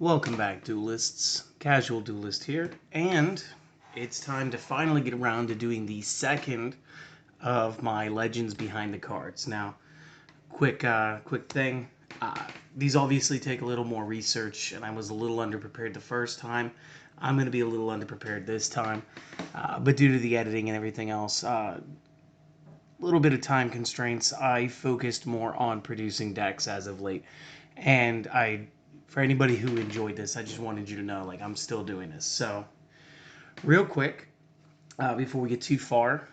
Welcome back, Duelists. Casual Duelist here, and it's time to finally get around to doing the second of my Legends Behind the Cards. Now, quick thing. These obviously take a little more research, and I was a little underprepared the first time. I'm going to be a little underprepared this time, but due to the editing and everything else, little bit of time constraints, I focused more on producing decks as of late. And for anybody who enjoyed this, I just wanted you to know, like, I'm still doing this. So, real quick, before we get too far,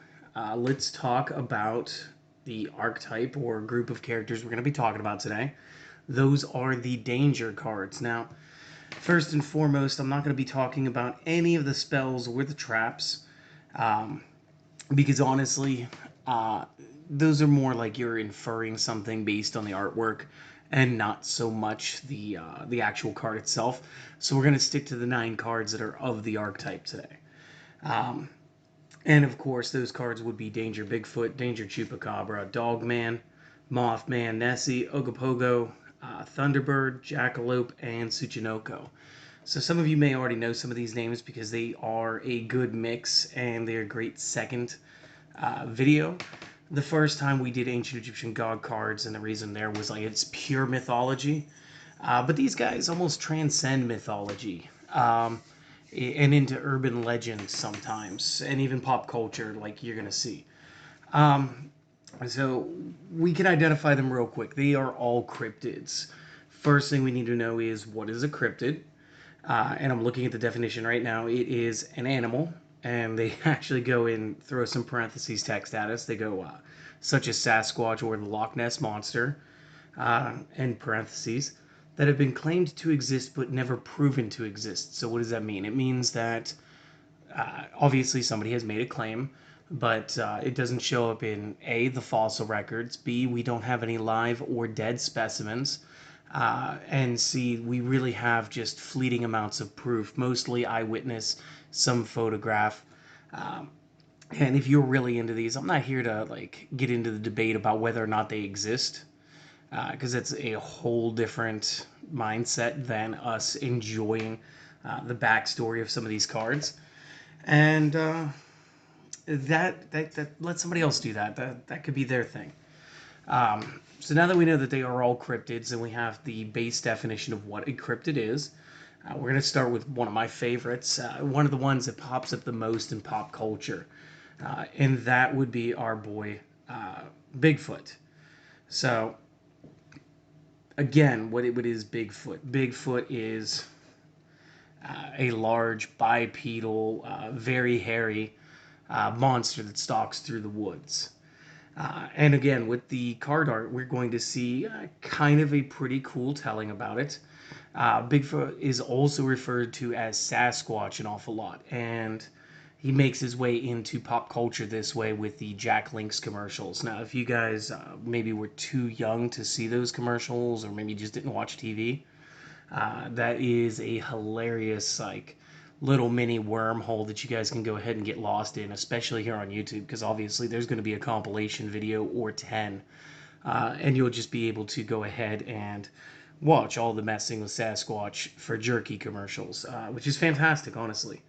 let's talk about the archetype or group of characters we're going to be talking about today. Those are the danger cards. Now, first and foremost, I'm not going to be talking about any of the spells or the traps. Because honestly, those are more like you're inferring something based on the artwork and not so much the actual card itself. So we're going to stick to the 9 cards that are of the archetype today. And of course, those cards would be Danger Bigfoot, Danger Chupacabra, Dogman, Mothman, Nessie, Ogapogo, Thunderbird, Jackalope, and Tsunjinoko. So some of you may already know some of these names because they are a good mix and they're a great second video. The first time we did ancient Egyptian god cards, and the reason there was like it's pure mythology, but these guys almost transcend mythology and into urban legends sometimes, and even pop culture, like you're gonna see. So we can identify them real quick. They are all cryptids. First thing we need to know is what is a cryptid. And I'm looking at the definition right now. It is an animal, and they actually go in, throw some parentheses text at us. They go, such as Sasquatch or the Loch Ness Monster, and parentheses, that have been claimed to exist but never proven to exist. So what does that mean? It means that obviously somebody has made a claim, but it doesn't show up in A, the fossil records, B, we don't have any live or dead specimens, and C, we really have just fleeting amounts of proof, mostly eyewitness, some photograph. And if you're really into these, I'm not here to like get into the debate about whether or not they exist, because it's a whole different mindset than us enjoying the backstory of some of these cards. And that let somebody else do that. That could be their thing. So now that we know that they are all cryptids and we have the base definition of what a cryptid is, we're going to start with one of my favorites, one of the ones that pops up the most in pop culture, and that would be our boy Bigfoot. So again, what is Bigfoot? Bigfoot is a large bipedal, very hairy monster that stalks through the woods. And again, with the card art, we're going to see kind of a pretty cool telling about it. Bigfoot is also referred to as Sasquatch an awful lot, and he makes his way into pop culture this way with the Jack Link's commercials. Now, if you guys maybe were too young to see those commercials, or maybe just didn't watch TV, that is a hilarious like little mini wormhole that you guys can go ahead and get lost in, especially here on YouTube, because obviously there's going to be a compilation video or 10, and you'll just be able to go ahead and watch all the messing with Sasquatch for jerky commercials, which is fantastic, honestly.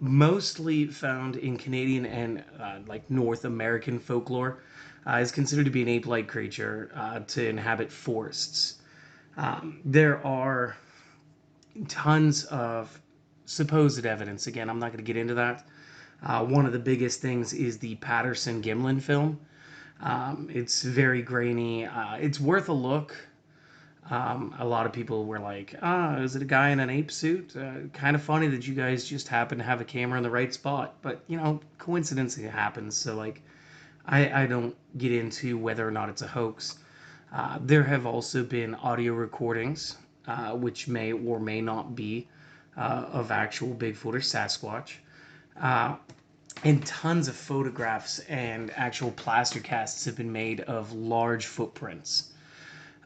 Mostly found in Canadian and like North American folklore, is considered to be an ape-like creature to inhabit forests. There are tons of supposed evidence. Again, I'm not going to get into that. One of the biggest things is the Patterson-Gimlin film. It's very grainy. It's worth a look. A lot of people were like, is it a guy in an ape suit? Kind of funny that you guys just happen to have a camera in the right spot. But, coincidence happens. So, like, I don't get into whether or not it's a hoax. There have also been audio recordings, which may or may not be of actual Bigfoot or Sasquatch, and tons of photographs and actual plaster casts have been made of large footprints.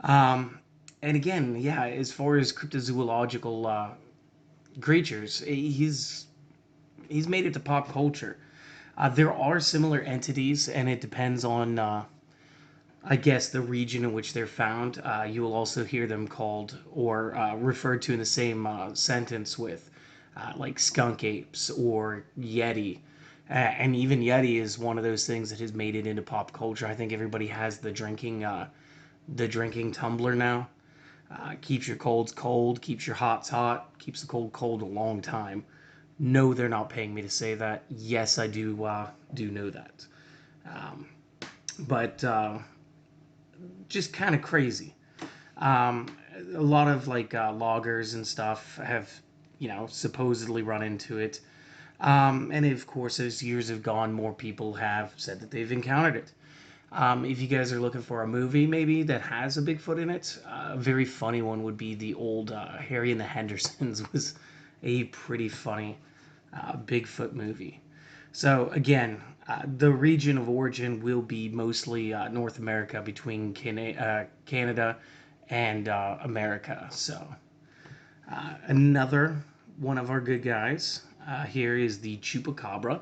And again, yeah, as far as cryptozoological creatures, he's made it to pop culture. There are similar entities, and it depends on I guess, the region in which they're found. You will also hear them called or referred to in the same sentence with like skunk apes or yeti. And even yeti is one of those things that has made it into pop culture. I think everybody has the drinking tumbler now. Keeps your colds cold, keeps your hots hot, keeps the cold cold a long time. No, they're not paying me to say that. Yes, I do know that. Um, but just kind of crazy. Um, a lot of like loggers and stuff have, supposedly run into it. And of course, as years have gone, more people have said that they've encountered it. If you guys are looking for a movie maybe that has a Bigfoot in it, a very funny one would be the old Harry and the Hendersons was a pretty funny Bigfoot movie. So again, the region of origin will be mostly North America between Canada and America. So another one of our good guys here is the Chupacabra.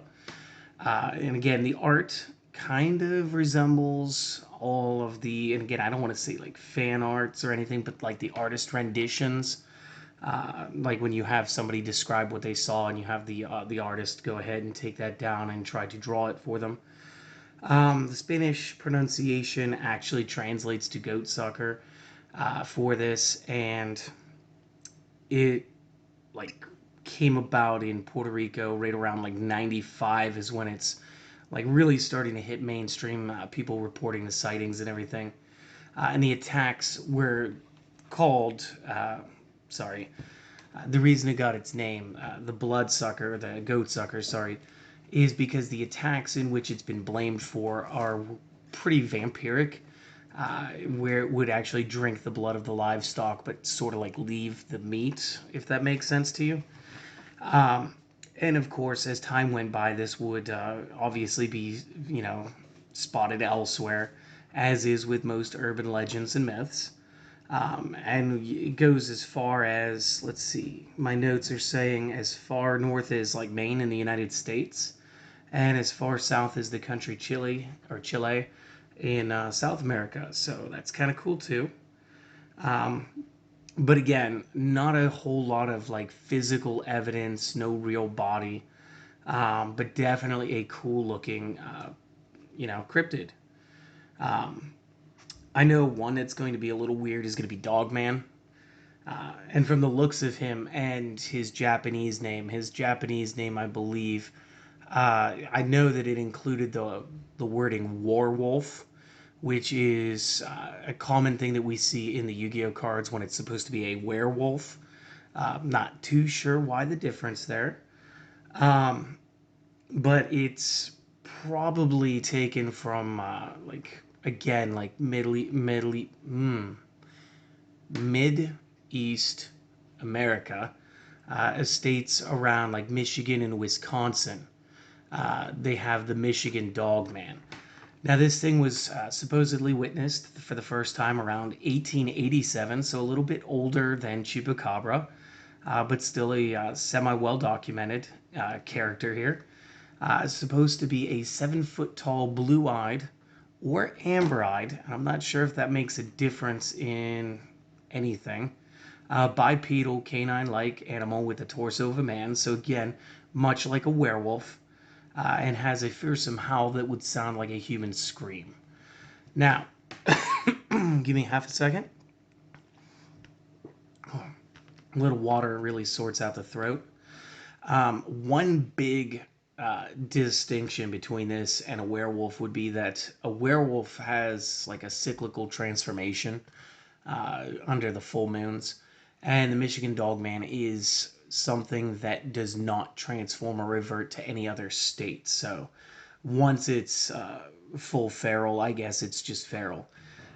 And again, the art kind of resembles all of the, and again, I don't want to say like fan arts or anything, but like the artist renditions. Like when you have somebody describe what they saw and you have the artist go ahead and take that down and try to draw it for them. The Spanish pronunciation actually translates to goat sucker for this, and it like came about in Puerto Rico right around like 95 is when it's like really starting to hit mainstream, people reporting the sightings and everything. And the attacks were called, sorry, the reason it got its name, the bloodsucker, the goat sucker, sorry, is because the attacks in which it's been blamed for are pretty vampiric, where it would actually drink the blood of the livestock, but sort of like leave the meat, if that makes sense to you. Um, and of course, as time went by, this would obviously be, spotted elsewhere, as is with most urban legends and myths. And it goes as far as, let's see, my notes are saying as far north as like Maine in the United States, and as far south as the country Chile in South America. So that's kind of cool too. Um, but again, not a whole lot of like physical evidence, no real body, but definitely a cool looking, cryptid. Um, I know one that's going to be a little weird is going to be Dogman. And from the looks of him and his Japanese name, I believe, I know that it included the wording werewolf, which is a common thing that we see in the Yu-Gi-Oh cards when it's supposed to be a werewolf. Not too sure why the difference there, um, but it's probably taken from like again like mid East America, states around like Michigan and Wisconsin. They have the Michigan Dogman. Now, this thing was supposedly witnessed for the first time around 1887, so a little bit older than Chupacabra, but still a semi well documented character here. It's supposed to be a 7 foot tall, blue eyed or amber eyed, and I'm not sure if that makes a difference in anything. Bipedal, canine like animal with the torso of a man, so again, much like a werewolf, and has a fearsome howl that would sound like a human scream. Now, give me half a second. A little water really sorts out the throat. One big distinction between this and a werewolf would be that a werewolf has like a cyclical transformation under the full moons, and the Michigan Dogman is something that does not transform or revert to any other state. So once it's full feral, I guess it's just feral.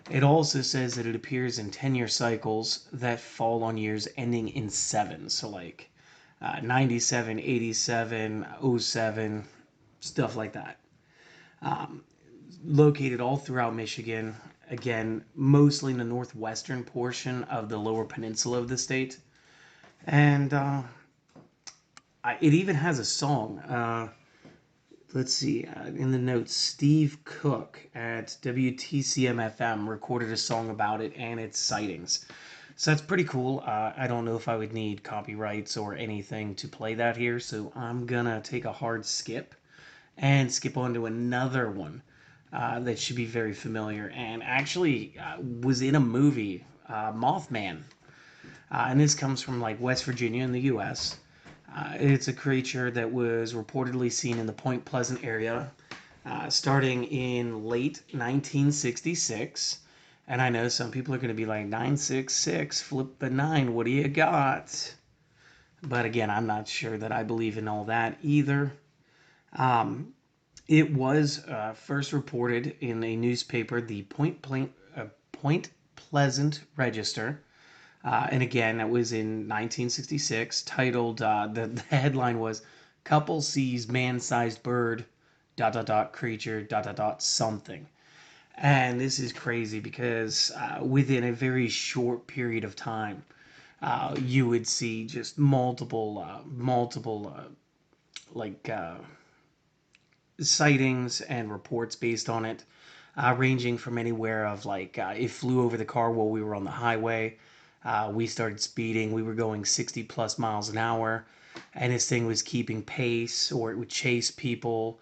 It also says that it appears in 10-year cycles that fall on years ending in 7. So like 97, 87, '07, stuff like that. Um, Located all throughout Michigan, again, mostly in the northwestern portion of the lower peninsula of the state. And it even has a song. let's see, in the notes, Steve Cook at WTCM-FM recorded a song about it and its sightings. So that's pretty cool. I don't know if I would need copyrights or anything to play that here, so I'm gonna take a hard skip and skip on to another one that should be very familiar and actually was in a movie, Mothman. And this comes from like West Virginia in the U.S. It's a creature that was reportedly seen in the Point Pleasant area starting in late 1966. And I know some people are going to be like, 966, flip the 9, what do you got? But again, I'm not sure that I believe in all that either. It was first reported in a newspaper, the Point Pleasant Register. And again, that was in 1966, titled, the headline was, Couple Sees Man-Sized Bird, ... creature, ... something. And this is crazy because within a very short period of time, you would see just multiple like sightings and reports based on it, ranging from anywhere of like it flew over the car while we were on the highway. We started speeding. We were going 60 plus miles an hour, and this thing was keeping pace, or it would chase people.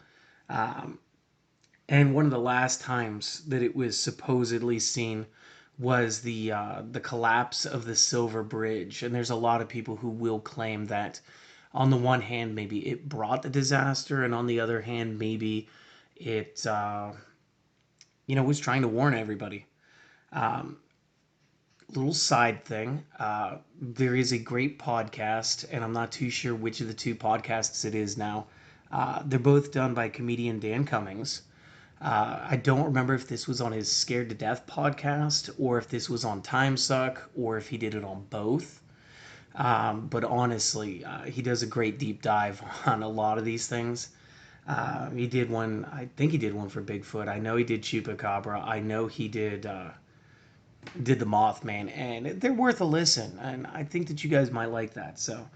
And one of the last times that it was supposedly seen was the collapse of the Silver Bridge. And there's a lot of people who will claim that, on the one hand, maybe it brought the disaster, and on the other hand, maybe it was trying to warn everybody. Little side thing, there is a great podcast, and I'm not too sure which of the two podcasts it is now. They're both done by comedian Dan Cummings. I don't remember if this was on his Scared to Death podcast, or if this was on Time Suck, or if he did it on both. But honestly, he does a great deep dive on a lot of these things. He did one, I think he did one for Bigfoot. I know he did Chupacabra. I know he did the Mothman, and they're worth a listen. And I think that you guys might like that. So,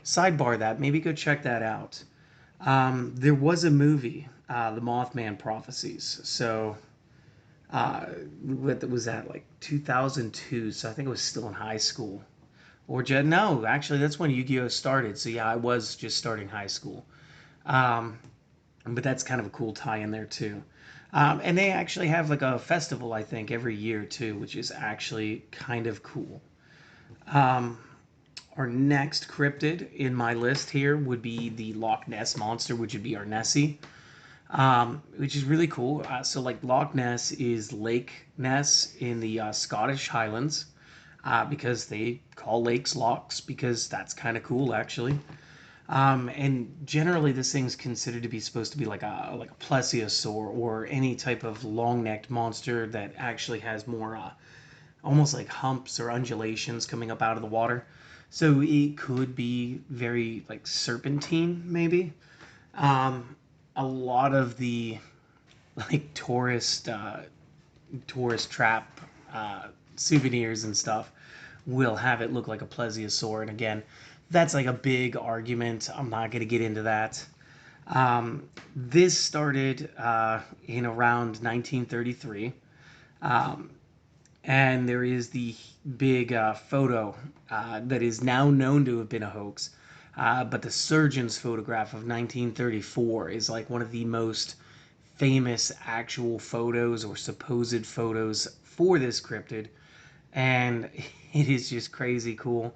sidebar that, maybe go check that out. There was a movie, The Mothman Prophecies. So, what was that, like 2002? So I think I was still in high school. Or no, actually, that's when Yu-Gi-Oh started. So yeah, I was just starting high school. But that's kind of a cool tie in there too. And they actually have like a festival, I think, every year too, which is actually kind of cool. Our next cryptid in my list here would be the Loch Ness monster, which would be our Nessie, which is really cool. So like Loch Ness is Lake Ness in the Scottish Highlands, because they call lakes lochs, because that's kind of cool actually. And generally, this thing's considered to be supposed to be like a plesiosaur, or any type of long-necked monster that actually has more almost like humps or undulations coming up out of the water. So it could be very like serpentine, maybe. A lot of the like tourist trap souvenirs and stuff will have it look like a plesiosaur. And again, that's like a big argument. I'm not going to get into that. This started in around 1933. And there is the big photo that is now known to have been a hoax. But the surgeon's photograph of 1934 is like one of the most famous actual photos, or supposed photos, for this cryptid. And it is just crazy cool.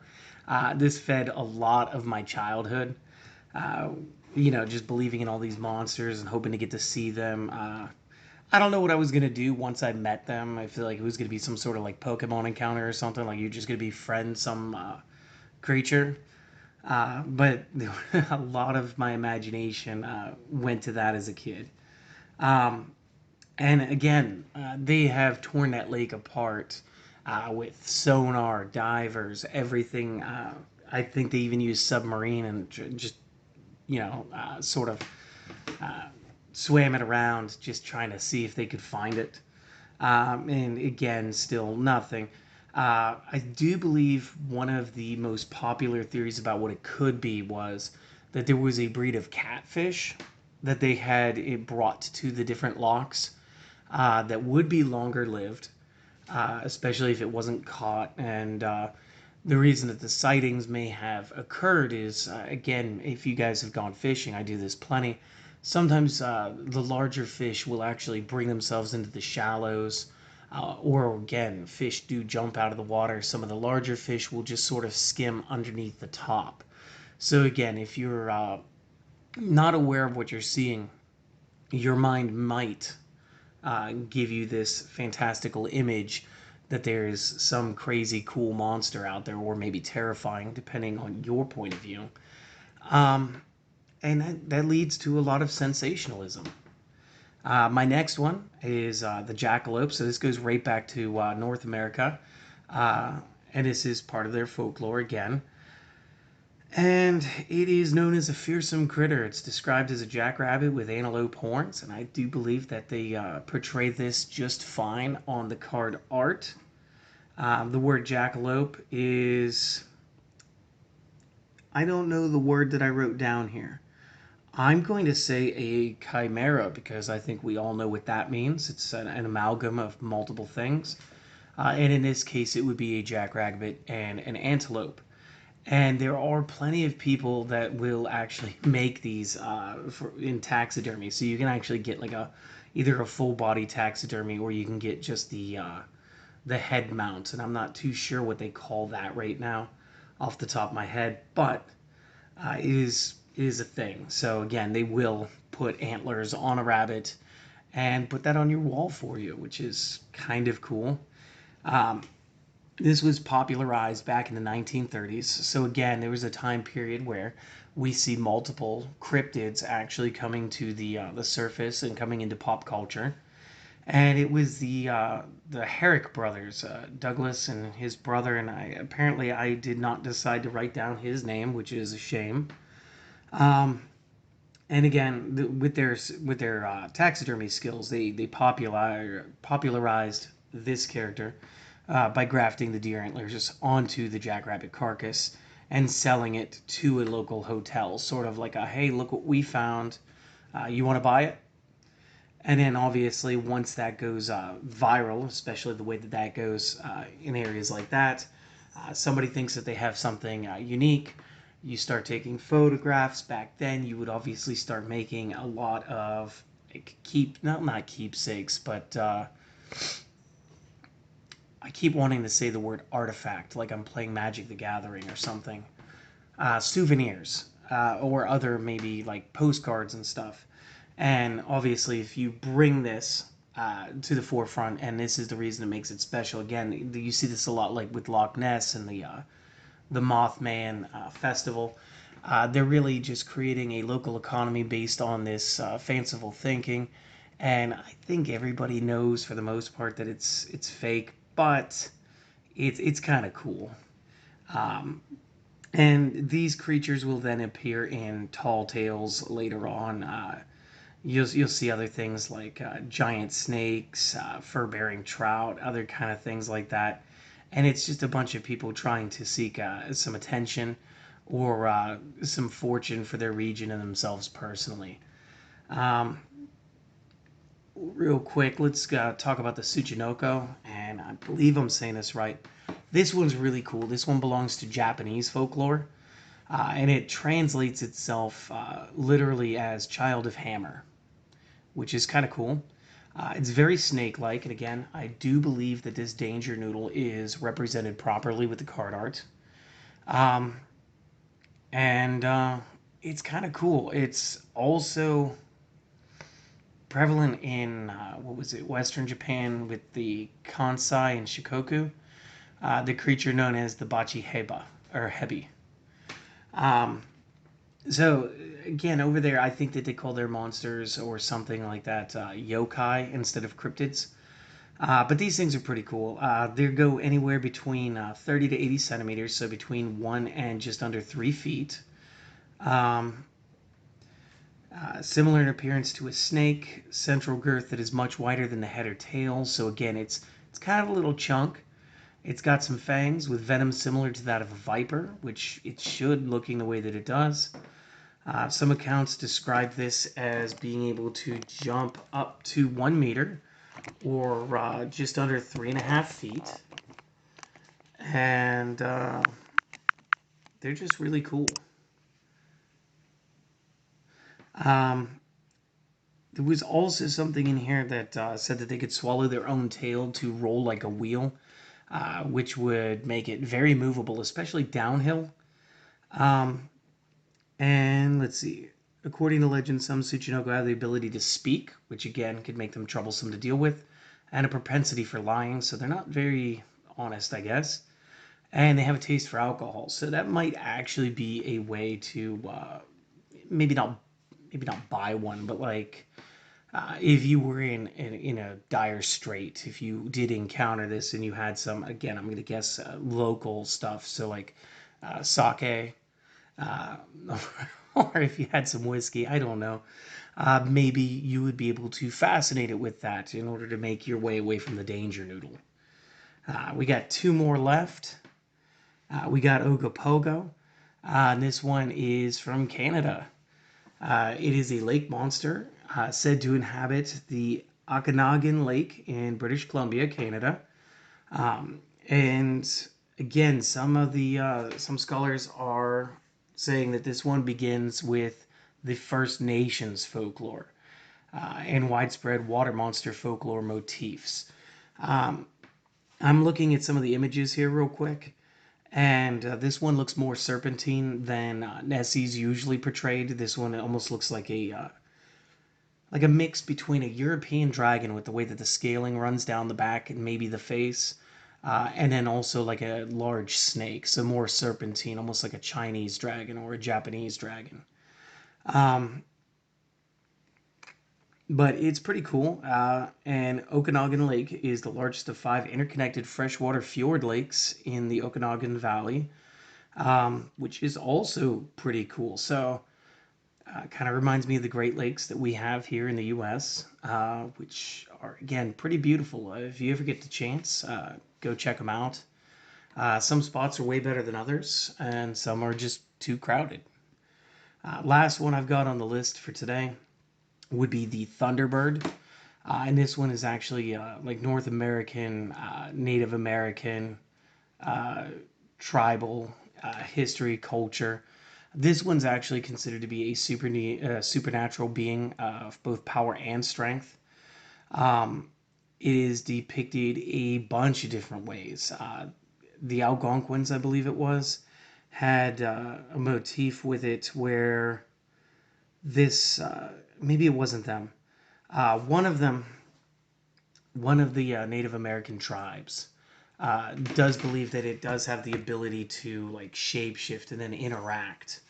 This fed a lot of my childhood. Just believing in all these monsters and hoping to get to see them. I don't know what I was going to do once I met them. I feel like it was going to be some sort of like Pokemon encounter or something. Like you're just going to befriend some creature. But a lot of my imagination went to that as a kid. And again, they have torn that lake apart with sonar, divers, everything. I think they even use submarine and just, sort of swam it around, just trying to see if they could find it. And again, still nothing. I do believe one of the most popular theories about what it could be was that there was a breed of catfish that they had it brought to the different locks that would be longer lived, especially if it wasn't caught. And the reason that the sightings may have occurred is, again, if you guys have gone fishing, I do this plenty. Sometimes the larger fish will actually bring themselves into the shallows, or again, fish do jump out of the water. Some of the larger fish will just sort of skim underneath the top. So again, if you're not aware of what you're seeing, your mind might give you this fantastical image that there is some crazy cool monster out there, or maybe terrifying, depending on your point of view. Um, and that leads to a lot of sensationalism. My next one is the jackalope. So this goes right back to North America. Uh, and this is part of their folklore again. And it is known as a fearsome critter. It's described as a jackrabbit with antelope horns, and I do believe that they portray this just fine on the card art. The word jackalope is... I don't know the word that I wrote down here. I'm going to say a chimera because I think we all know what that means. It's an amalgam of multiple things. And in this case, it would be a jackrabbit and an antelope. And there are plenty of people that will actually make these in taxidermy. So you can actually get like either a full body taxidermy, or you can get just the head mount. And I'm not too sure what they call that right now off the top of my head, but it is a thing. So again, they will put antlers on a rabbit and put that on your wall for you, which is kind of cool. Um, this was popularized back in the 1930s. So again, there was a time period where we see multiple cryptids actually coming to the surface and coming into pop culture. And it was the Herrick brothers, Douglas and his brother, and I did not decide to write down his name, which is a shame. Um, and again, with their taxidermy skills, they popularized this character by grafting the deer antlers onto the jackrabbit carcass and selling it to a local hotel, sort of like a, hey, look what we found. You want to buy it? And then obviously once that goes viral, especially the way that goes in areas like that, somebody thinks that they have something unique. You start taking photographs. Back then, you would obviously start making a lot of not keepsakes, but I keep wanting to say the word artifact, like I'm playing Magic the Gathering or something. Souvenirs, or other maybe like postcards and stuff. And obviously, if you bring this to the forefront, and this is the reason it makes it special. Again, you see this a lot, like with Loch Ness and the Mothman festival. They're really just creating a local economy based on this fanciful thinking, and I think everybody knows for the most part that it's fake, but it's kind of cool. Um, and these creatures will then appear in tall tales later on. You'll see other things like giant snakes, fur-bearing trout, other kind of things like that. And it's just a bunch of people trying to seek some attention or some fortune for their region and themselves personally. Um, Real quick, let's talk about the Tsunjinoko, and I believe I'm saying this right. This one's really cool. This one belongs to Japanese folklore, and it translates itself literally as Child of Hammer, which is kind of cool. It's very snake-like, and again, I do believe that this danger noodle is represented properly with the card art. Um, and it's kind of cool. It's also prevalent in, what was it, Western Japan with the Kansai and Shikoku, the creature known as the Bachi Heba, or Hebi. Um, So again, over there, I think that they call their monsters or something like that yokai instead of cryptids. But these things are pretty cool. They go anywhere between 30 to 80 centimeters, so between 1 and just under 3 feet. Um, Similar in appearance to a snake, central girth that is much wider than the head or tail. So again, it's kind of a little chunk. It's got some fangs with venom similar to that of a viper, which it should, looking the way that it does. Some accounts describe this as being able to jump up to 1 meter, or just under 3.5 feet. And they're just really cool. There was also something in here that said that they could swallow their own tail to roll like a wheel, which would make it very movable, especially downhill. And let's see. According to legend, some Tsunjinoko have the ability to speak, which again could make them troublesome to deal with, and a propensity for lying, so they're not very honest, I guess. And they have a taste for alcohol, so that might actually be a way to maybe not buy one, but like if you were in a dire strait, if you did encounter this and you had some, again, I'm going to guess local stuff, so like sake, uh, or if you had some whiskey, I don't know. Maybe you would be able to fascinate it with that in order to make your way away from the danger noodle. We got two more left. We got Ogapogo. And this one is from Canada. It is a lake monster said to inhabit the Okanagan Lake in British Columbia, Canada. And again, some scholars are saying that this one begins with the First Nations folklore and widespread water monster folklore motifs. I'm looking at some of the images here real quick, and this one looks more serpentine than Nessie's usually portrayed. This one almost looks like a mix between a European dragon with the way that the scaling runs down the back and maybe the face, and then also like a large snake, so more serpentine, almost like a Chinese dragon or a Japanese dragon. But it's pretty cool. And Okanagan Lake is the largest of 5 interconnected freshwater fjord lakes in the Okanagan Valley, which is also pretty cool. So, kind of reminds me of the Great Lakes that we have here in the U.S., which are, again, pretty beautiful. If you ever get the chance, go check them out. Some spots are way better than others, and some are just too crowded. Last one I've got on the list for today would be the Thunderbird. And this one is actually like North American, Native American, tribal history, culture. This one's actually considered to be a supernatural being of both power and strength. It is depicted a bunch of different ways. The Algonquins, I believe it was, had a motif with it where this, maybe it wasn't them. One of them, one of the Native American tribes, does believe that it does have the ability to like shapeshift and then interact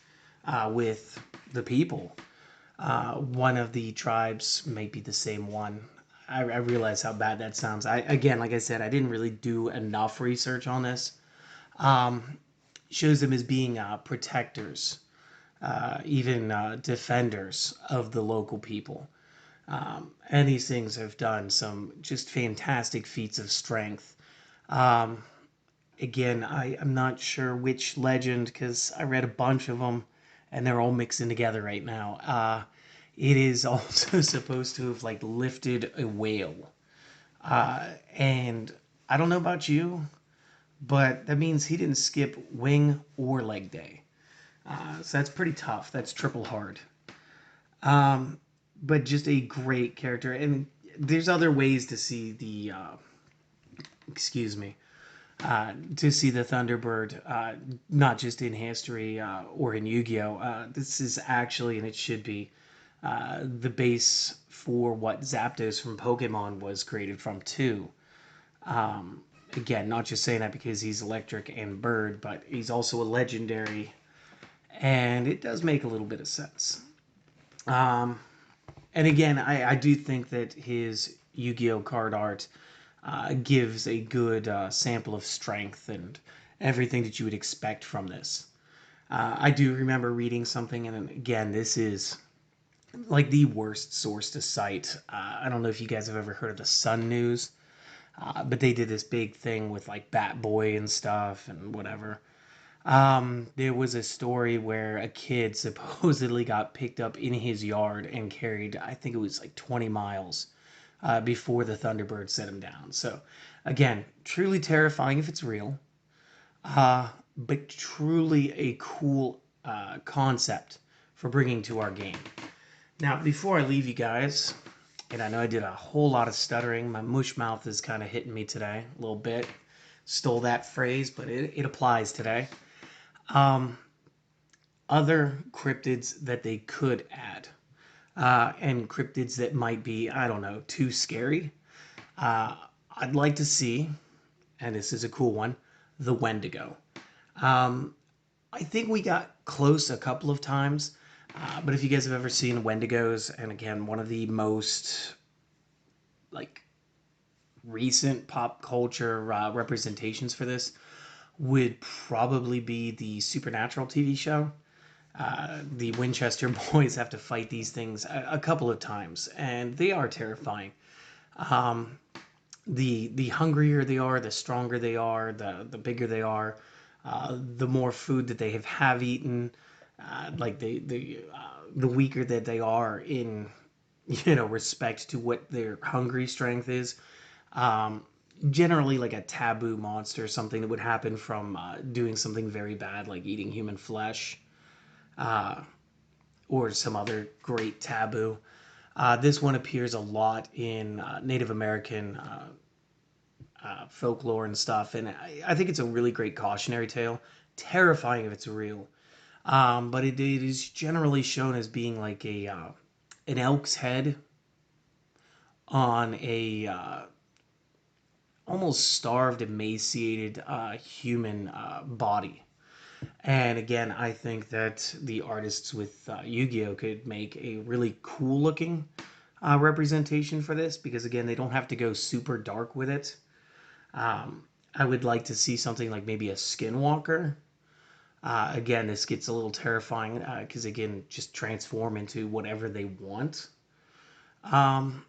with the people. One of the tribes might be the same one. I realize how bad that sounds. Again, like I said, I didn't really do enough research on this. Shows them as being protectors, even defenders of the local people. And these things have done some just fantastic feats of strength. Again, I'm not sure which legend because I read a bunch of them and they're all mixing together right now. It is also supposed to have like lifted a whale. And I don't know about you, but that means he didn't skip wing or leg day. So that's pretty tough. That's triple hard. But just a great character. And there's other ways to see the, excuse me, to see the Thunderbird, not just in history or in Yu-Gi-Oh! This is actually, and it should be, the base for what Zapdos from Pokemon was created from too. Again, not just saying that because he's electric and bird, but he's also a legendary, and it does make a little bit of sense. And again, I do think that his Yu-Gi-Oh! Card art gives a good sample of strength and everything that you would expect from this. I do remember reading something, and again, this is like the worst source to cite. I don't know if you guys have ever heard of the Sun News, but they did this big thing with like Bat Boy and stuff and whatever. There was a story where a kid supposedly got picked up in his yard and carried, I think it was like 20 miles before the Thunderbird set him down. So, again, truly terrifying if it's real, but truly a cool concept for bringing to our game. Now, before I leave you guys, and I know I did a whole lot of stuttering, my mush mouth is kind of hitting me today a little bit. Stole that phrase, but it applies today. Um, Other cryptids that they could add, and cryptids that might be, I don't know, too scary. Uh, I'd like to see, and this is a cool one, the Wendigo. Um, I think we got close a couple of times, but if you guys have ever seen Wendigos, and again, one of the most like recent pop culture representations for this would probably be the Supernatural TV show. The Winchester boys have to fight these things a couple of times, and they are terrifying. Um, the hungrier they are, the stronger they are, the bigger they are, the more food that they have eaten, like the weaker that they are in respect to what their hungry strength is. Um, Generally, like a taboo monster, something that would happen from doing something very bad, like eating human flesh, uh, or some other great taboo. This one appears a lot in Native American folklore and stuff, and I think it's a really great cautionary tale. Terrifying if it's real, but it is generally shown as being like a an elk's head on a almost starved, emaciated human body. And again, I think that the artists with Yu-Gi-Oh could make a really cool looking representation for this, because again, they don't have to go super dark with it. I would like to see something like maybe a skinwalker. Again, this gets a little terrifying because again, just transform into whatever they want. Um,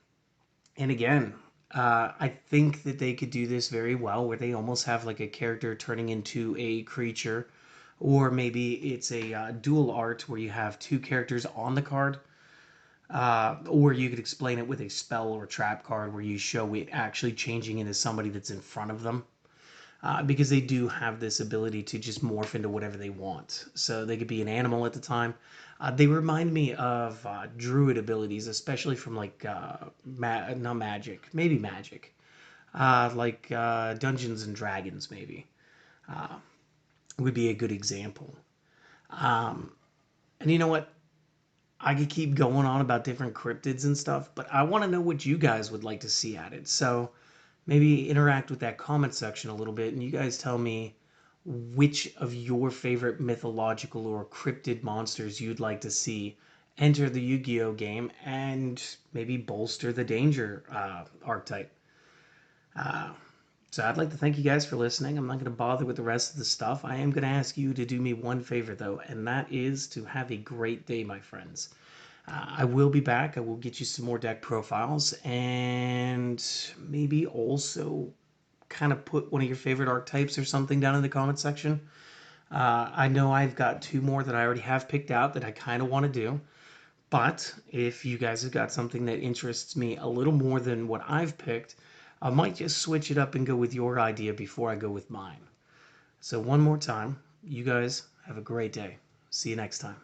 and again, I think that they could do this very well, where they almost have like a character turning into a creature, or maybe it's a dual art where you have two characters on the card, or you could explain it with a spell or trap card where you show it actually changing into somebody that's in front of them. Because they do have this ability to just morph into whatever they want. So they could be an animal at the time. They remind me of druid abilities, especially from like not magic, maybe magic, like Dungeons and Dragons, maybe would be a good example. Um, and you know what? I could keep going on about different cryptids and stuff, but I want to know what you guys would like to see added. So maybe interact with that comment section a little bit, and you guys tell me which of your favorite mythological or cryptid monsters you'd like to see enter the Yu-Gi-Oh game and maybe bolster the danger archetype. Uh, so I'd like to thank you guys for listening. I'm not going to bother with the rest of the stuff. I am going to ask you to do me one favor, though, and that is to have a great day, my friends. I will be back. I will get you some more deck profiles, and maybe also kind of put one of your favorite archetypes or something down in the comment section. I know I've got two more that I already have picked out that I kind of want to do. But if you guys have got something that interests me a little more than what I've picked, I might just switch it up and go with your idea before I go with mine. So one more time, you guys have a great day. See you next time.